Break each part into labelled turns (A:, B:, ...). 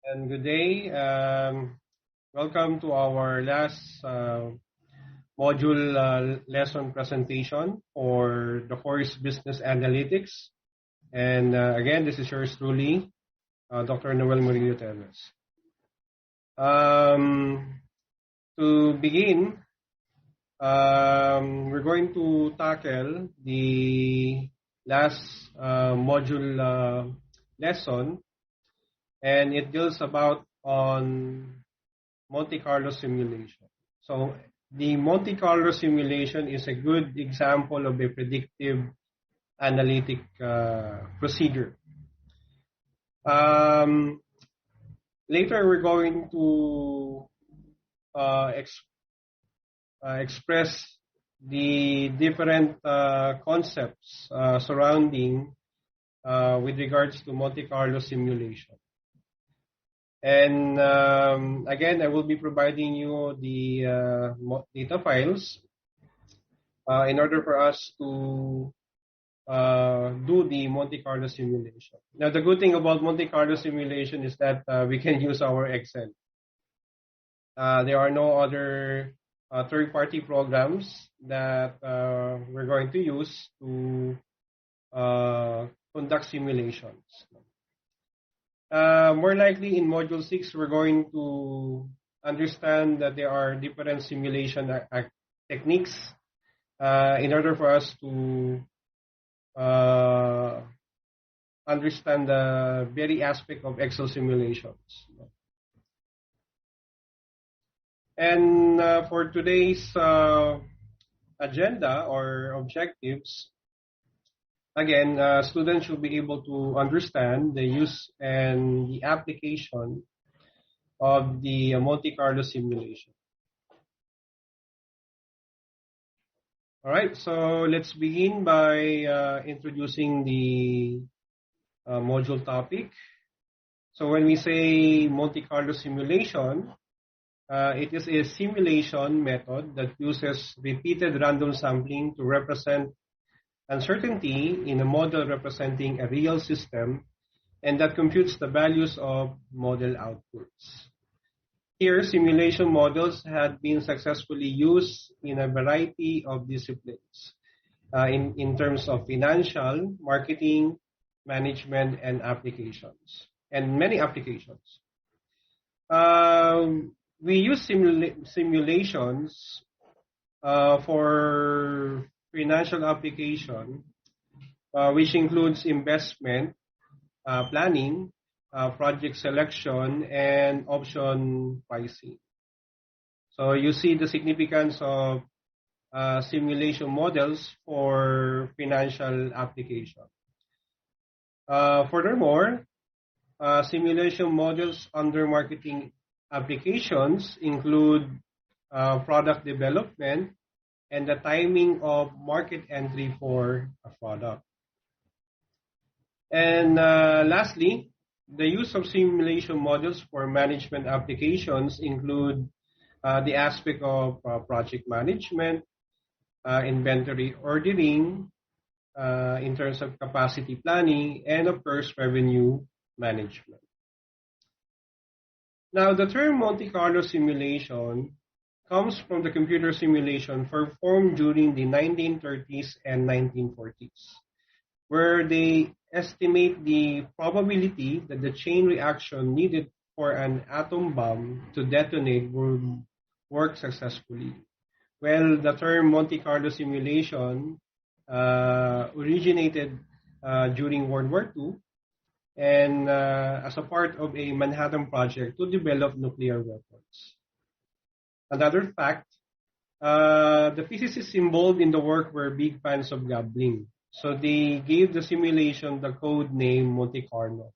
A: and good day. Welcome to our last module lesson presentation for the course Business Analytics. And again, this is yours truly, Dr. Noel Murillo Teves. To begin, we're going to tackle the last module lesson, and it deals about on Monte Carlo simulation. So the Monte Carlo simulation is a good example of a predictive analytic procedure. Later, we're going to express the different concepts surrounding with regards to Monte Carlo simulation. And again, I will be providing you the data files in order for us to do the Monte Carlo simulation. Now, the good thing about Monte Carlo simulation is that we can use our Excel. There are no other third-party programs that we're going to use to conduct simulations. More likely in Module 6, we're going to understand that there are different simulation techniques in order for us to understand the very aspect of Excel simulations. And for today's agenda or objectives, again, students should be able to understand the use and the application of the Monte Carlo simulation. All right, so let's begin by introducing the module topic. So when we say Monte Carlo simulation, it is a simulation method that uses repeated random sampling to represent uncertainty in a model representing a real system, and that computes the values of model outputs. Here, simulation models had been successfully used in a variety of disciplines in terms of financial, marketing, management, and applications, and many applications. We use simulations for financial application, which includes investment, planning, project selection, and option pricing. So you see the significance of simulation models for financial application. Furthermore, simulation models under marketing applications include product development and the timing of market entry for a product. And lastly, the use of simulation models for management applications include the aspect of project management, inventory ordering, in terms of capacity planning, and of course, revenue management. Now, the term Monte Carlo simulation comes from the computer simulation performed during the 1930s and 1940s, where they estimate the probability that the chain reaction needed for an atom bomb to detonate would work successfully. Well, the term Monte Carlo simulation originated during World War II and as a part of a Manhattan Project to develop nuclear weapons. Another fact, the physicists involved in the work were big fans of gambling. So they gave the simulation the code name Monte Carlo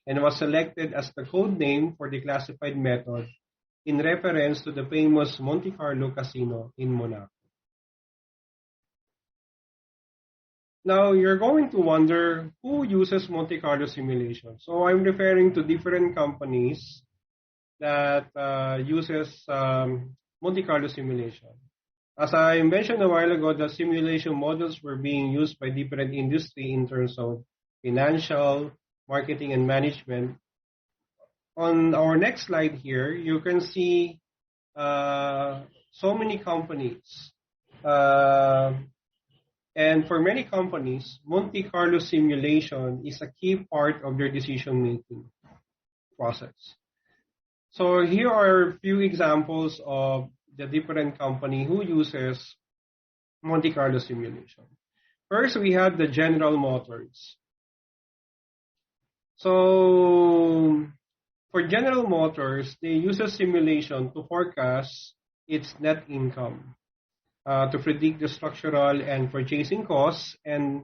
A: and was selected as the code name for the classified method in reference to the famous Monte Carlo Casino in Monaco. Now, you're going to wonder who uses Monte Carlo simulation. So I'm referring to different companies that uses Monte Carlo simulation. As I mentioned a while ago, the simulation models were being used by different industry in terms of financial, marketing, and management. on our next slide here, you can see so many companies. And for many companies, Monte Carlo simulation is a key part of their decision-making process. So here are a few examples of the different company who uses Monte Carlo simulation. First, we have the General Motors. So for General Motors, they use a simulation to forecast its net income, to predict the structural and purchasing costs, and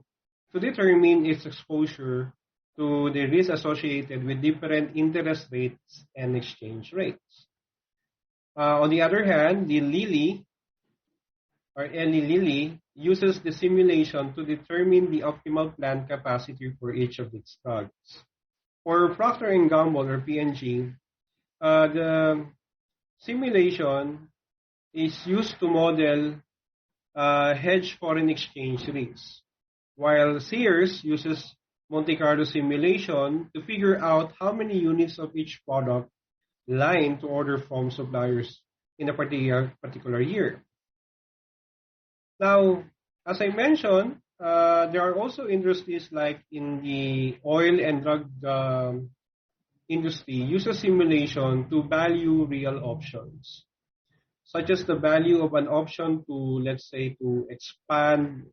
A: to determine its exposure to the risk associated with different interest rates and exchange rates. On the other hand, the Lilly or Eli Lilly uses the simulation to determine the optimal plant capacity for each of its drugs. For Procter & Gamble or P&G, the simulation is used to model hedge foreign exchange risks, while Sears uses Monte Carlo simulation to figure out how many units of each product line to order from suppliers in a particular year. Now, as I mentioned, there are also industries like in the oil and drug industry uses simulation to value real options, such as the value of an option to, let's say, to expand,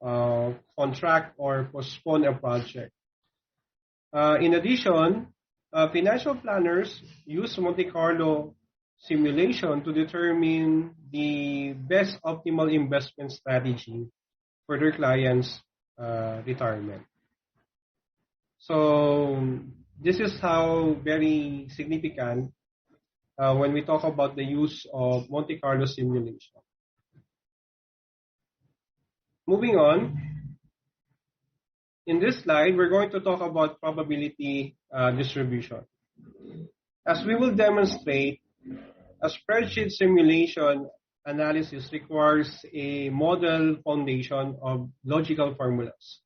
A: contract, or postpone a project. In addition, financial planners use Monte Carlo simulation to determine the best optimal investment strategy for their clients' retirement. So this is how very significant when we talk about the use of Monte Carlo simulation. Moving on, in this slide, we're going to talk about probability distribution. As we will demonstrate, a spreadsheet simulation analysis requires a model foundation of logical formulas.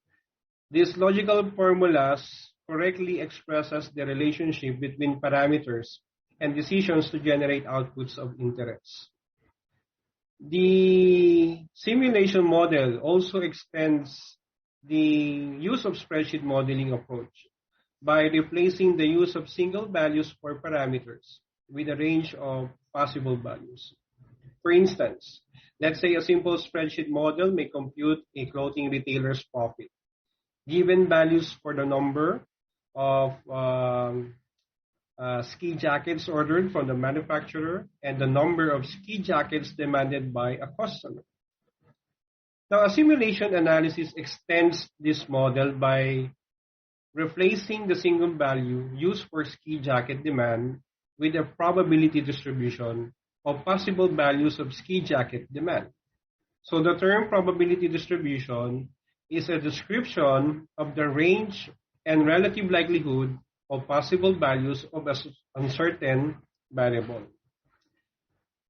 A: These logical formulas correctly expresses the relationship between parameters and decisions to generate outputs of interest. The simulation model also extends the use of spreadsheet modeling approach by replacing the use of single values for parameters with a range of possible values. For instance, let's say a simple spreadsheet model may compute a clothing retailer's profit. Given values for the number of ski jackets ordered from the manufacturer and the number of ski jackets demanded by a customer. Now, a simulation analysis extends this model by replacing the single value used for ski jacket demand with a probability distribution of possible values of ski jacket demand. So the term probability distribution is a description of the range and relative likelihood of possible values of an uncertain variable.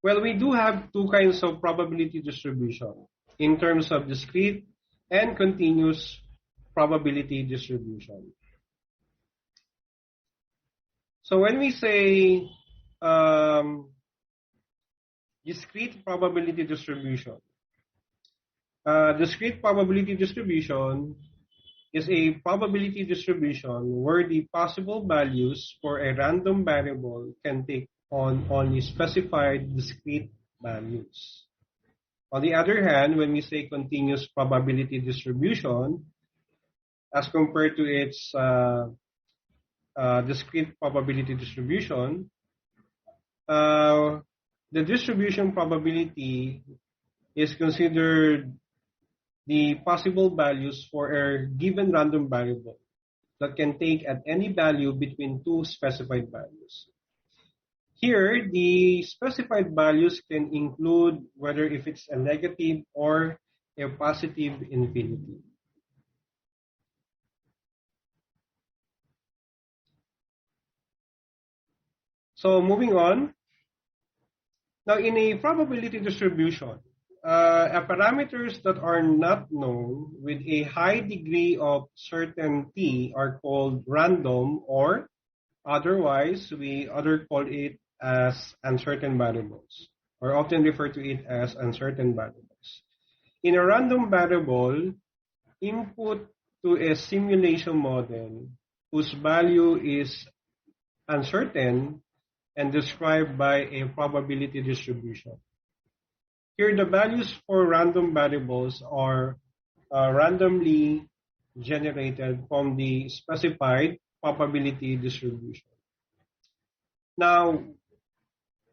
A: Well, we do have two kinds of probability distribution in terms of discrete and continuous probability distribution. So when we say discrete probability distribution, discrete probability distribution is a probability distribution where the possible values for a random variable can take on only specified discrete values. On the other hand, when we say continuous probability distribution, as compared to its discrete probability distribution, the distribution probability is considered the possible values for a given random variable that can take at any value between two specified values. Here, the specified values can include whether if it's a negative or a positive infinity. So moving on. Now, in a probability distribution, parameters that are not known with a high degree of certainty are called random or Otherwise, we other call it as uncertain variables, or often refer to it as uncertain variables. In a random variable, input to a simulation model whose value is uncertain and described by a probability distribution. Here, the values for random variables are randomly generated from the specified probability distribution. Now,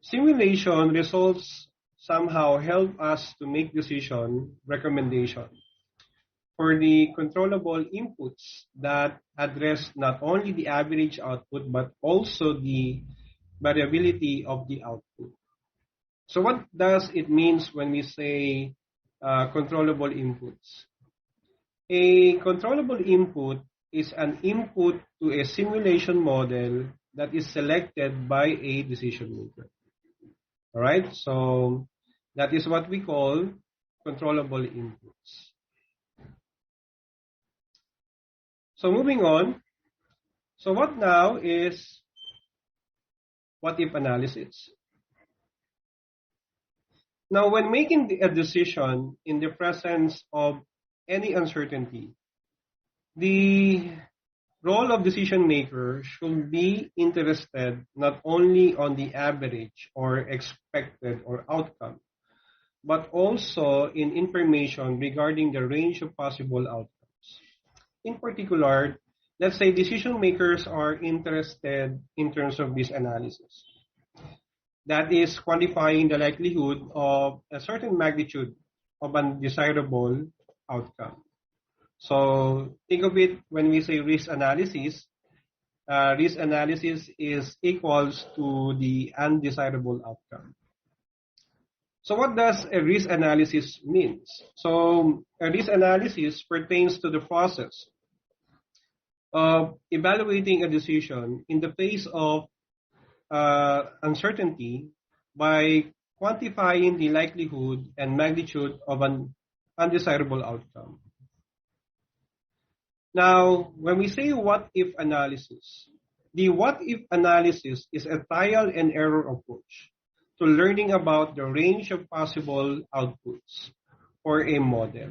A: simulation results somehow help us to make decision recommendation for the controllable inputs that address not only the average output but also the variability of the output. So what does it means when we say controllable inputs? A controllable input is an input to a simulation model that is selected by a decision maker. All right, so that is what we call controllable inputs. So moving on, so what now is what if analysis? Now, when making a decision in the presence of any uncertainty, the role of decision maker should be interested not only on the average or expected or outcome, but also in information regarding the range of possible outcomes. In particular, let's say decision makers are interested in terms of this analysis. That is quantifying the likelihood of a certain magnitude of undesirable outcome. So think of it when we say risk analysis is equals to the undesirable outcome. So what does a risk analysis means? So a risk analysis pertains to the process of evaluating a decision in the face of uncertainty by quantifying the likelihood and magnitude of an undesirable outcome. Now, when we say what if analysis, the what if analysis is a trial and error approach to learning about the range of possible outputs for a model.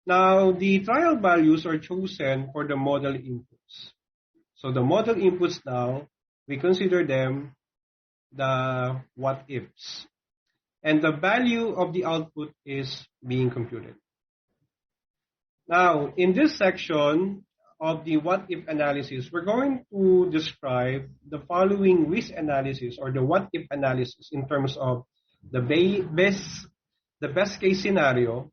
A: Now, the trial values are chosen for the model inputs. So the model inputs now, we consider them the what ifs. And the value of the output is being computed. Now, in this section of the what if analysis, we're going to describe the following risk analysis or the what if analysis in terms of the best case scenario,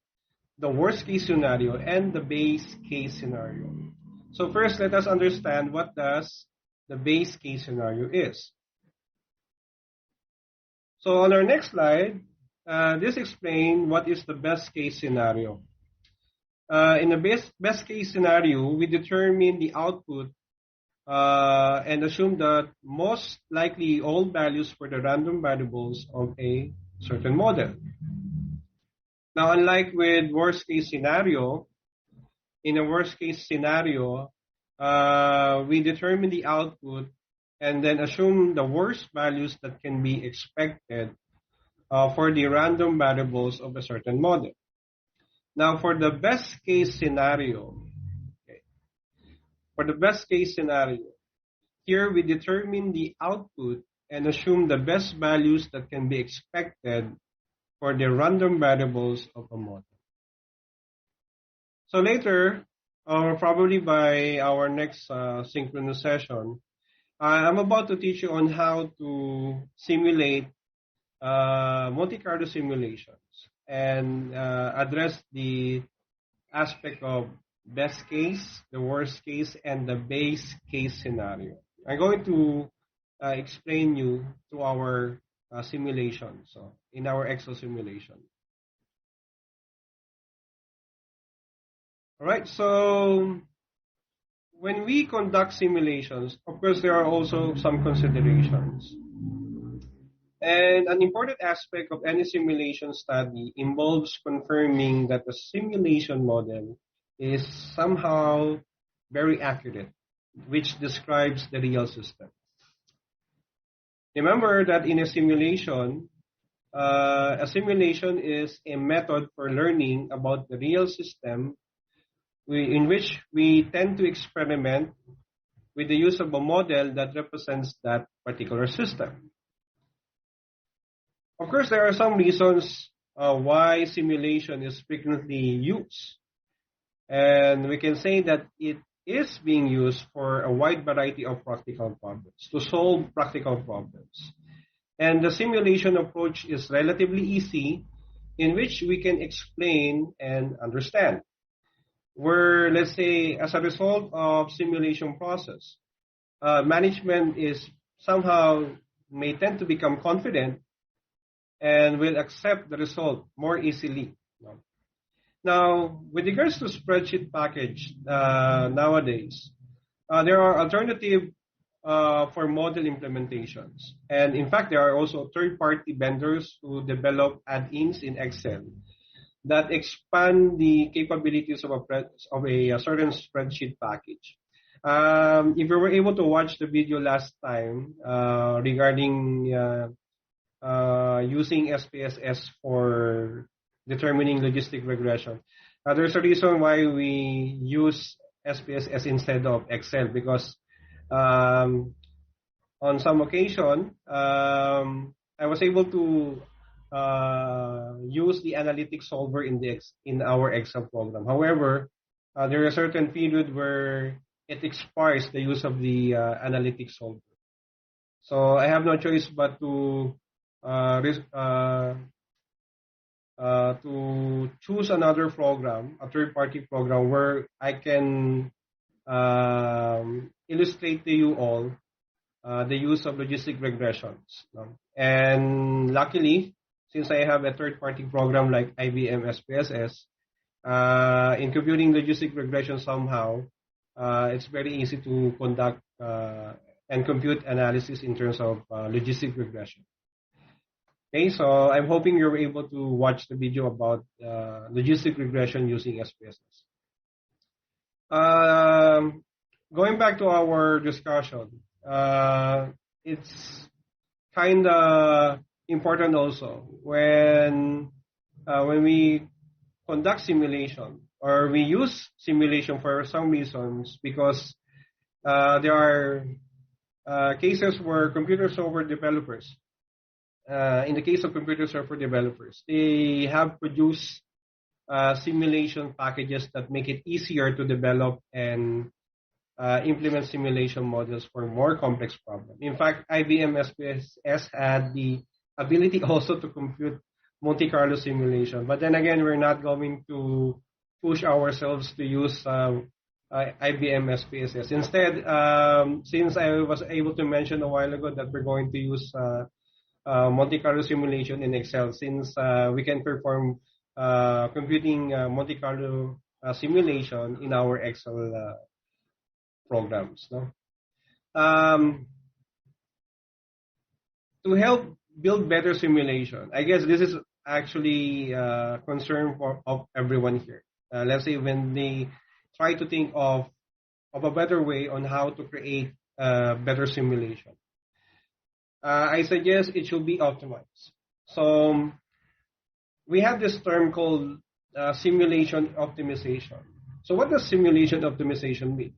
A: the worst case scenario, and the base case scenario. So first, let us understand what does the base case scenario is. So on our next slide, this explains what is the best case scenario. In the best case scenario, we determine the output and assume that most likely all values for the random variables of a certain model. Now, unlike with worst case scenario, in a worst case scenario, we determine the output and then assume the worst values that can be expected for the random variables of a certain model. Now, for the best case scenario, here we determine the output and assume the best values that can be expected for the random variables of a model. So later, or probably by our next synchronous session, I'm about to teach you on how to simulate Monte Carlo simulations and address the aspect of best case, the worst case, and the base case scenario. I'm going to explain you to our simulation, so in our Excel simulation. All right, so when we conduct simulations, of course, there are also some considerations. And an important aspect of any simulation study involves confirming that the simulation model is somehow very accurate, which describes the real system. Remember that in a simulation is a method for learning about the real system in which we tend to experiment with the use of a model that represents that particular system. Of course, there are some reasons why simulation is frequently used. And we can say that it is being used for a wide variety of practical problems, to solve practical problems. And the simulation approach is relatively easy, in which we can explain and understand. Where, let's say, as a result of simulation process, management is somehow may tend to become confident and will accept the result more easily. Now, with regards to spreadsheet package nowadays, there are alternative for model implementations. And in fact, there are also third-party vendors who develop add-ins in Excel that expand the capabilities of a certain spreadsheet package. If you were able to watch the video last time regarding using SPSS for determining logistic regression, there's a reason why we use SPSS instead of Excel, because on some occasion I was able to use the analytics solver in our Excel program. However, there is a certain period where it expires the use of the analytics solver. So I have no choice but to choose another program, a third-party program, where I can illustrate to you all the use of logistic regressions. And luckily, since I have a third-party program like IBM SPSS, in computing logistic regression somehow, it's very easy to conduct and compute analysis in terms of logistic regression. Okay, so I'm hoping you're able to watch the video about logistic regression using SPSS. Going back to our discussion, it's kind of important also when we conduct simulation or we use simulation for some reasons, because there are cases where computer software developers, in the case of computer software developers, they have produced simulation packages that make it easier to develop and implement simulation models for more complex problems. In fact, IBM SPSS had the ability also to compute Monte Carlo simulation. But then again, we're not going to push ourselves to use IBM SPSS. Instead, since I was able to mention a while ago that we're going to use Monte Carlo simulation in Excel, since we can perform computing Monte Carlo simulation in our Excel programs. No? To help build better simulation, I guess this is actually a concern of everyone here. Let's say when they try to think of a better way on how to create better simulation, I suggest it should be optimized. So we have this term called simulation optimization. So what does simulation optimization mean?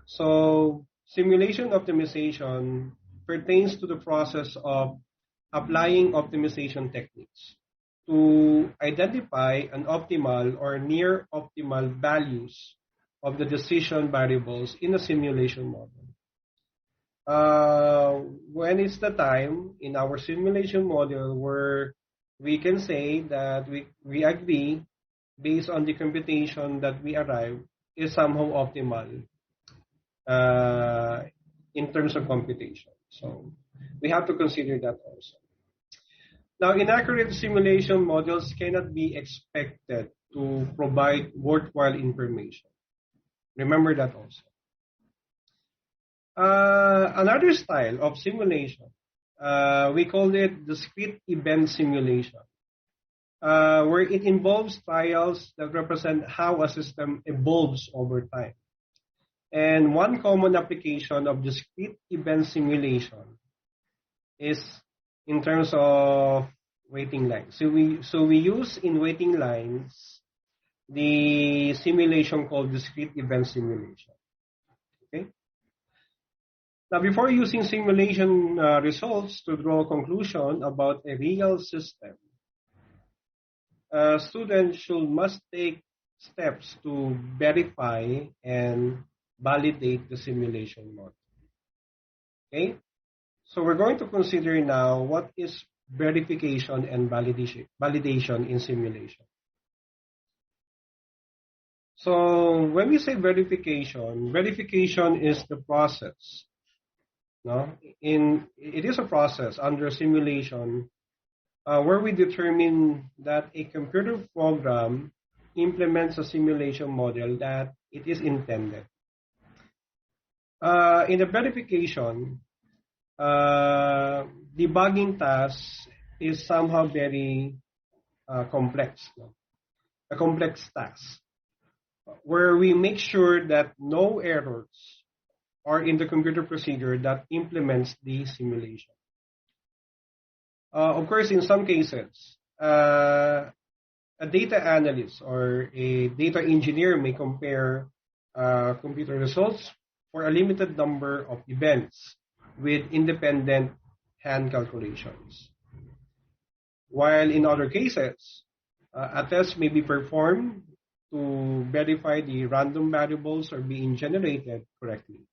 A: So simulation optimization pertains to the process of applying optimization techniques to identify an optimal or near optimal values of the decision variables in a simulation model. When it's the time in our simulation model where we can say that we agree based on the computation that we arrive is somehow optimal in terms of computation. So we have to consider that also. Now, inaccurate simulation models cannot be expected to provide worthwhile information. Remember that also. Another style of simulation, we call it discrete event simulation, where it involves trials that represent how a system evolves over time. And one common application of discrete event simulation is in terms of waiting lines. So we use in waiting lines the simulation called discrete event simulation. Okay. Now, before using simulation results to draw a conclusion about a real system, students must take steps to verify and validate the simulation model. Okay. So we're going to consider now what is verification and validation in simulation. So when we say verification, verification is the process. No, it is a process under simulation where we determine that a computer program implements a simulation model that it is intended. In the verification, debugging task is somehow very complex, no? A complex task where we make sure that no errors are in the computer procedure that implements the simulation. Of course, in some cases, a data analyst or a data engineer may compare computer results for a limited number of events with independent hand calculations. While in other cases, a test may be performed to verify the random variables are being generated correctly,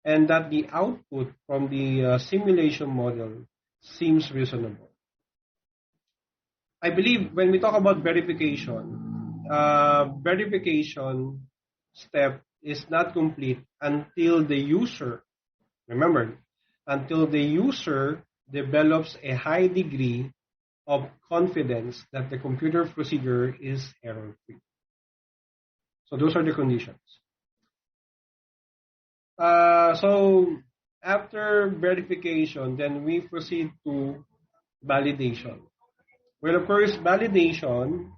A: and that the output from the simulation model seems reasonable. I believe when we talk about verification, verification step is not complete until the user, remember, until the user develops a high degree of confidence that the computer procedure is error-free. So those are the conditions. So after verification, then we proceed to validation. Well, of course, validation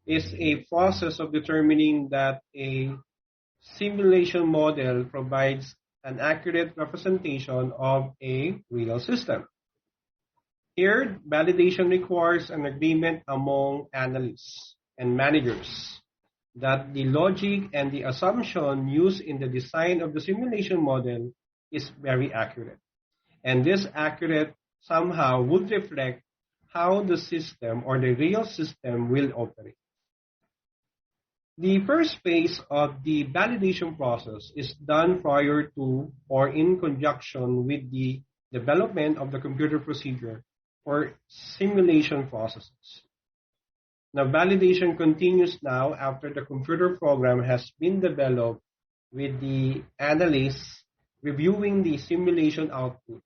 A: is a process of determining that a simulation model provides an accurate representation of a real system. Here, validation requires an agreement among analysts and managers that the logic and the assumption used in the design of the simulation model is very accurate. And this accurate somehow would reflect how the system or the real system will operate. The first phase of the validation process is done prior to or in conjunction with the development of the computer procedure or simulation processes. Now, validation continues now after the computer program has been developed with the analysts reviewing the simulation output,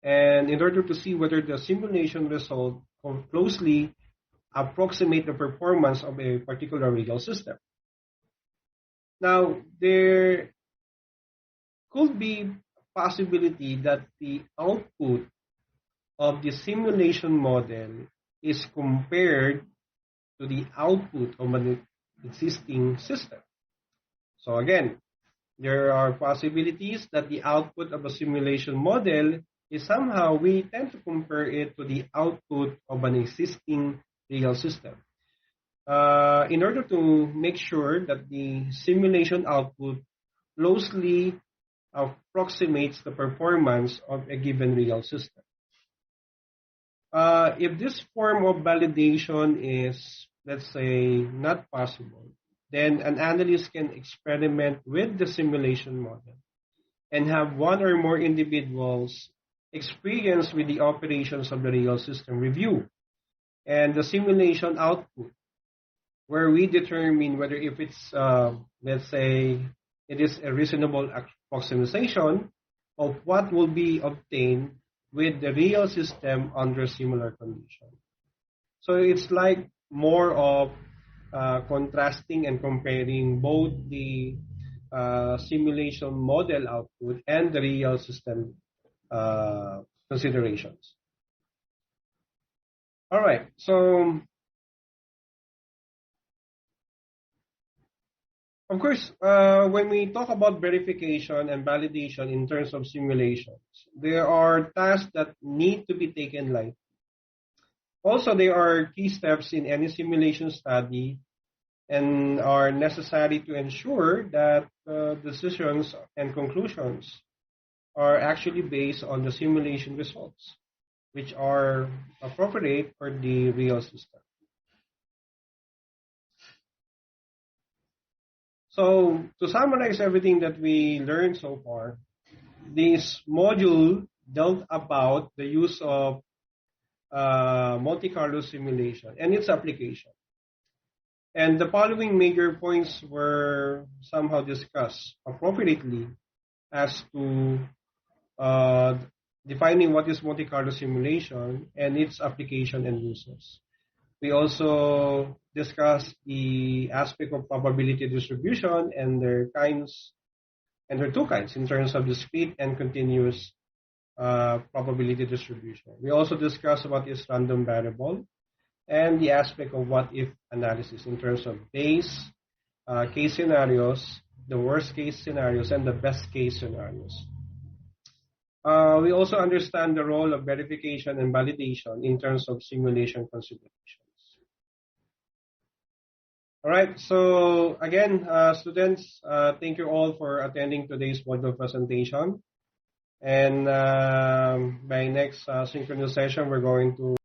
A: and in order to see whether the simulation result closely approximate the performance of a particular real system. Now, there could be possibility that the output of the simulation model is compared to the output of an existing system. So again, there are possibilities that the output of a simulation model is somehow we tend to compare it to the output of an existing real system. In order to make sure that the simulation output closely approximates the performance of a given real system. If this form of validation is, let's say, not possible, then an analyst can experiment with the simulation model and have one or more individuals experience with the operations of the real system review and the simulation output, where we determine whether if it's, let's say, it is a reasonable approximation of what will be obtained with the real system under similar conditions. So it's like more of contrasting and comparing both the simulation model output and the real system considerations. All right, so Of course, when we talk about verification and validation in terms of simulations, there are tasks that need to be taken lightly. Also, there are key steps in any simulation study and are necessary to ensure that decisions and conclusions are actually based on the simulation results, which are appropriate for the real system. So, to summarize everything that we learned so far, this module dealt about the use of Monte Carlo simulation and its application. And the following major points were somehow discussed appropriately as to defining what is Monte Carlo simulation and its application and uses. We also discussed the aspect of probability distribution and their kinds, and there are two kinds in terms of discrete and continuous probability distribution. We also discussed what is random variable and the aspect of what if analysis in terms of base case scenarios, the worst case scenarios, and the best case scenarios. We also understand the role of verification and validation in terms of simulation considerations. All right, so again, students, thank you all for attending today's module presentation. And by next synchronous session, we're going to